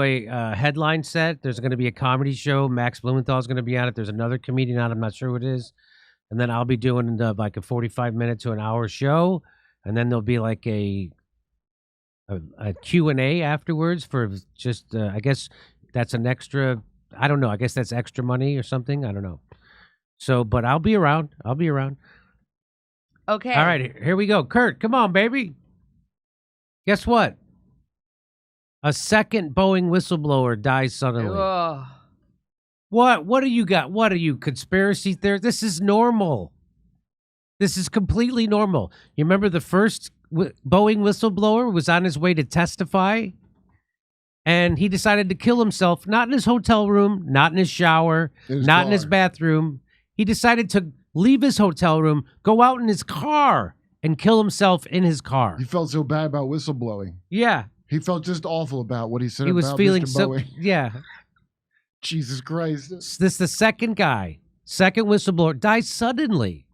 a headline set. There's going to be a comedy show. Max Blumenthal's going to be on it. There's another comedian on it. I'm not sure who it is. And then I'll be doing like a 45-minute to an hour show. And then there'll be like a Q&A afterwards for just, I guess that's an extra, I don't know. I guess that's extra money or something. I don't know. So, but I'll be around. Okay. All right, here we go. Kurt, come on, baby. Guess what? A second Boeing whistleblower dies suddenly. Ugh. What do you got? What are you, conspiracy theorists? This is normal. This is completely normal. You remember the first Boeing whistleblower was on his way to testify, and he decided to kill himself, not in his hotel room, not in his shower, not in his bathroom. He decided to leave his hotel room, go out in his car, and kill himself in his car. He felt so bad about whistleblowing. Yeah. He felt just awful about what he said. He was about feeling Mr. so, Boeing. yeah. Jesus Christ. This is the second guy, second whistleblower, dies suddenly.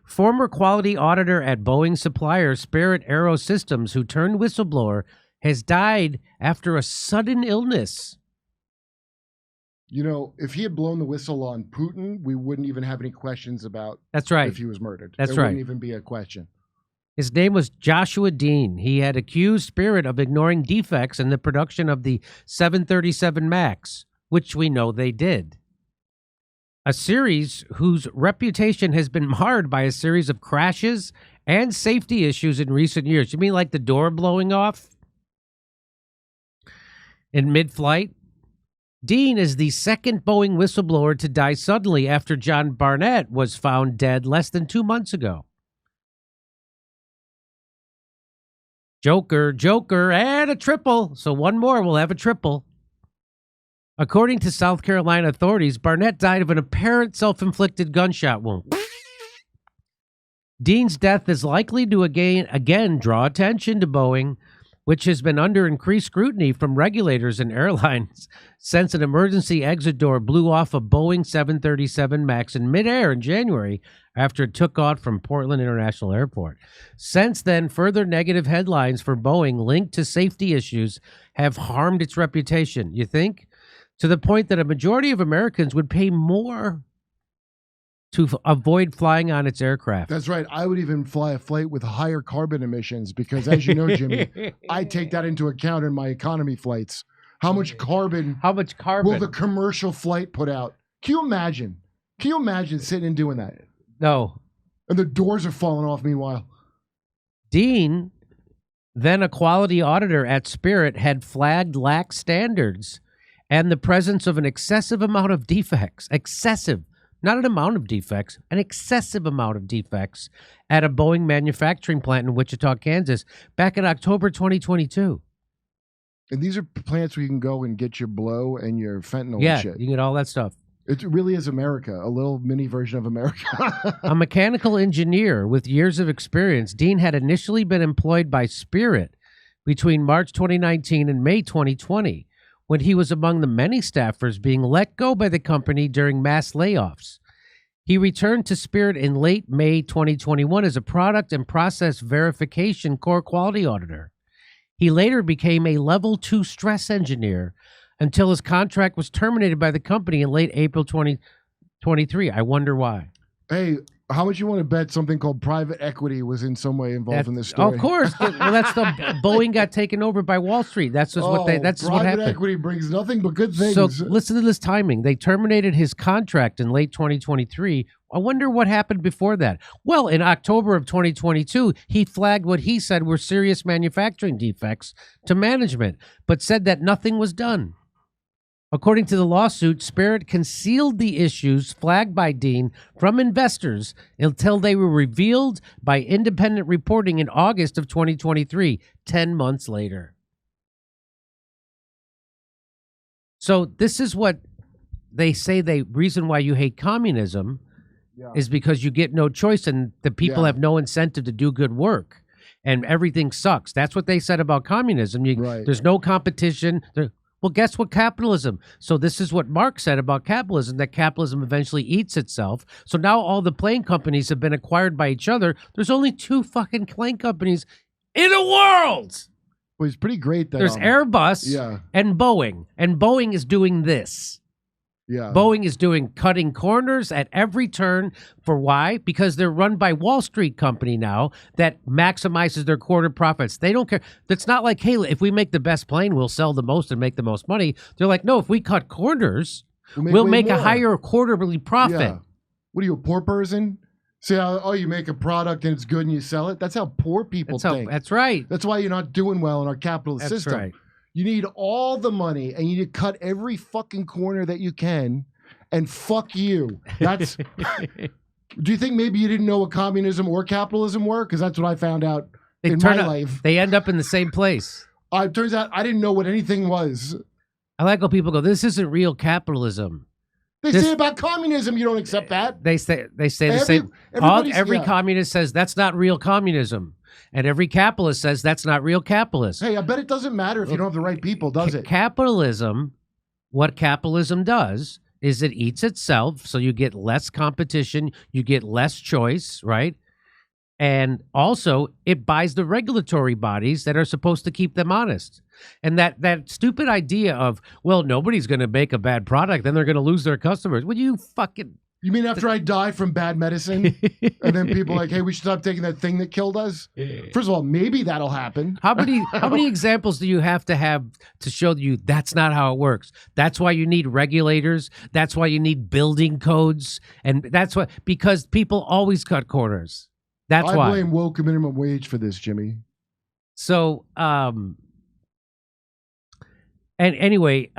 Former quality auditor at Boeing supplier Spirit Aerosystems, who turned whistleblower, has died after a sudden illness. You know, if he had blown the whistle on Putin, we wouldn't even have any questions about That's right. if he was murdered. That's there right. wouldn't even be a question. His name was Joshua Dean. He had accused Spirit of ignoring defects in the production of the 737 MAX, which we know they did. A series whose reputation has been marred by a series of crashes and safety issues in recent years. You mean like the door blowing off in mid-flight? Dean is the second Boeing whistleblower to die suddenly after John Barnett was found dead less than 2 months ago. Joker, and a triple. So one more, we'll have a triple. According to South Carolina authorities, Barnett died of an apparent self-inflicted gunshot wound. Dean's death is likely to again draw attention to Boeing, which has been under increased scrutiny from regulators and airlines since an emergency exit door blew off a Boeing 737 MAX in midair in January after it took off from Portland International Airport. Since then, further negative headlines for Boeing linked to safety issues have harmed its reputation. You think? To the point that a majority of Americans would pay more to avoid flying on its aircraft. That's right. I would even fly a flight with higher carbon emissions because, as you know, Jimmy, I take that into account in my economy flights. How much carbon will the commercial flight put out? Can you imagine? Can you imagine sitting and doing that? No. And the doors are falling off meanwhile. Dean, then a quality auditor at Spirit, had flagged lax standards and the presence of an excessive amount of defects. Excessive. Not an amount of defects, an excessive amount of defects at a Boeing manufacturing plant in Wichita, Kansas, back in October 2022. And these are plants where you can go and get your blow and your fentanyl Yeah, and shit. you can get all that stuff. It really is America, a little mini version of America. A mechanical engineer with years of experience, Dean had initially been employed by Spirit between March 2019 and May 2020. When he was among the many staffers being let go by the company during mass layoffs. He returned to Spirit in late May 2021 as a product and process verification core quality auditor. He later became a level 2 stress engineer until his contract was terminated by the company in late April 2023. I wonder why. Hey, how much you want to bet something called private equity was in some way involved in this story? Of course. Well, that's the Boeing got taken over by Wall Street. That's just what what happened. Private equity brings nothing but good things. So listen to this timing. They terminated his contract in late 2023. I wonder what happened before that. Well, in October of 2022, he flagged what he said were serious manufacturing defects to management, but said that nothing was done. According to the lawsuit, Spirit concealed the issues flagged by Dean from investors until they were revealed by independent reporting in August of 2023, 10 months later. So this is what they say the reason why you hate communism is because you get no choice and the people have no incentive to do good work and everything sucks. That's what they said about communism. There's no competition. Well, guess what? Capitalism. So this is what Marx said about capitalism, that capitalism eventually eats itself. So now all the plane companies have been acquired by each other. There's only 2 fucking plane companies in the world. Well, it's pretty great that there's Airbus and Boeing is doing this. Yeah. Boeing is doing cutting corners at every turn. For why? Because they're run by Wall Street company now that maximizes their quarter profits. They don't care. It's not like, hey, if we make the best plane, we'll sell the most and make the most money. They're like, no, if we cut corners, we'll make a higher quarterly profit. Yeah. What are you, a poor person? See how, you make a product and it's good and you sell it? That's how poor people think. That's right. That's why you're not doing well in our capitalist system. Right. You need all the money and you need to cut every fucking corner that you can and fuck you. That's. Do you think maybe you didn't know what communism or capitalism were? Because that's what I found out in my life. They end up in the same place. It turns out I didn't know what anything was. I like how people go, this isn't real capitalism. They say about communism, you don't accept that. They say the same. Every communist says that's not real communism. And every capitalist says that's not real capitalism. Hey, I bet it doesn't matter if you don't have the right people, does it? Capitalism, what capitalism does is it eats itself, so you get less competition, you get less choice, right? And also, it buys the regulatory bodies that are supposed to keep them honest. And that stupid idea of, well, nobody's going to make a bad product, then they're going to lose their customers. Well, you fucking... You mean after I die from bad medicine, and then people are like, hey, we should stop taking that thing that killed us? First of all, maybe that'll happen. How many examples do you have to show you that's not how it works? That's why you need regulators. That's why you need building codes. And that's why, because people always cut corners. That's why. I blame woke minimum wage for this, Jimmy. So, and anyway,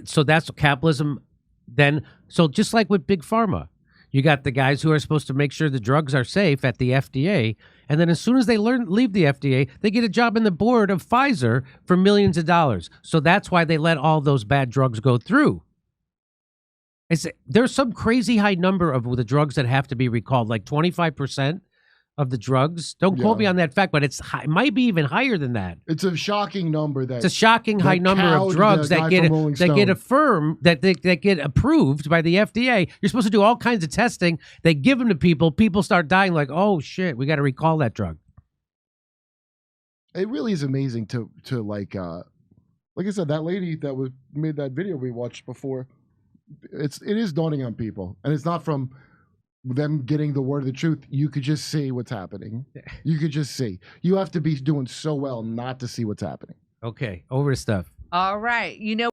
so that's capitalism. Then, so just like with Big Pharma, you got the guys who are supposed to make sure the drugs are safe at the FDA, and then as soon as they leave the FDA, they get a job in the board of Pfizer for millions of dollars. So that's why they let all those bad drugs go through. There's some crazy high number of the drugs that have to be recalled, like 25%. Of the drugs. Don't quote me on that fact, but it might be even higher than that. It's a shocking number. It's a shocking high number of drugs that get approved by the FDA. You're supposed to do all kinds of testing. They give them to people. People start dying like, oh shit, we got to recall that drug. It really is amazing to like I said, that lady that made that video we watched before. It is dawning on people, and it's not from them getting the word of the truth. You could just see what's happening. You could just see. You have to be doing so well not to see what's happening. Okay, over to stuff. All right. You know,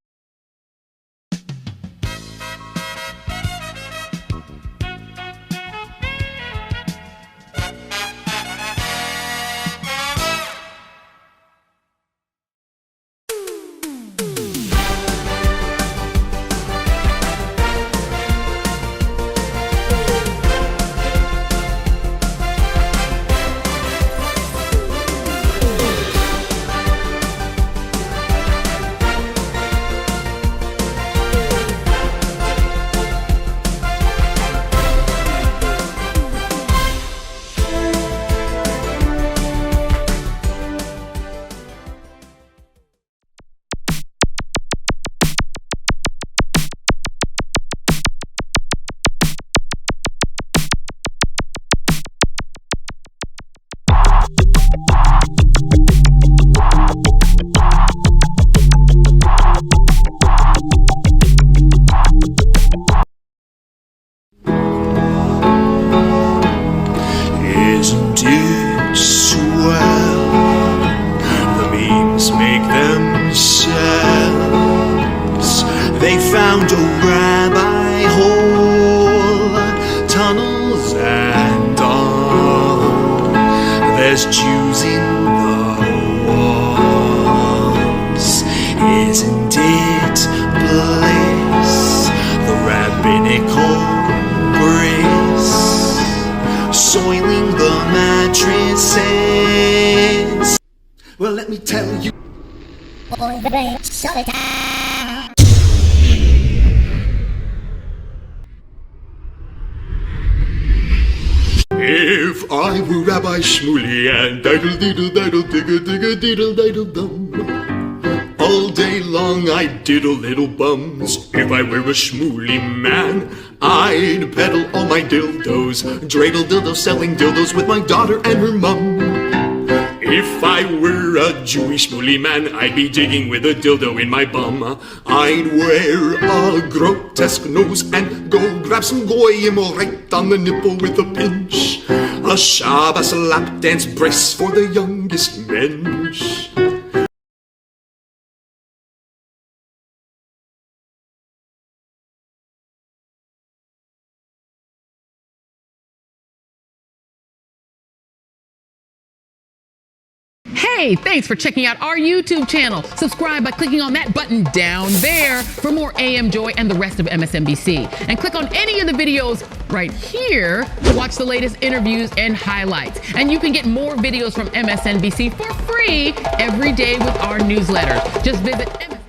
If I were Rabbi Shmuley and diddle diddle diddle digga digga diddle diddle dum, all day long I'd diddle little bums. If I were a Shmuley man, I'd peddle all my dildos, dreidel dildos, selling dildos with my daughter and her mum. If I were a Jewish mooly man, I'd be digging with a dildo in my bum. I'd wear a grotesque nose and go grab some goyim right on the nipple with a pinch. A Shabbos lap dance brace for the youngest mensch. Hey, thanks for checking out our YouTube channel. Subscribe by clicking on that button down there for more AM Joy and the rest of MSNBC. And click on any of the videos right here to watch the latest interviews and highlights. And you can get more videos from MSNBC for free every day with our newsletter. Just visit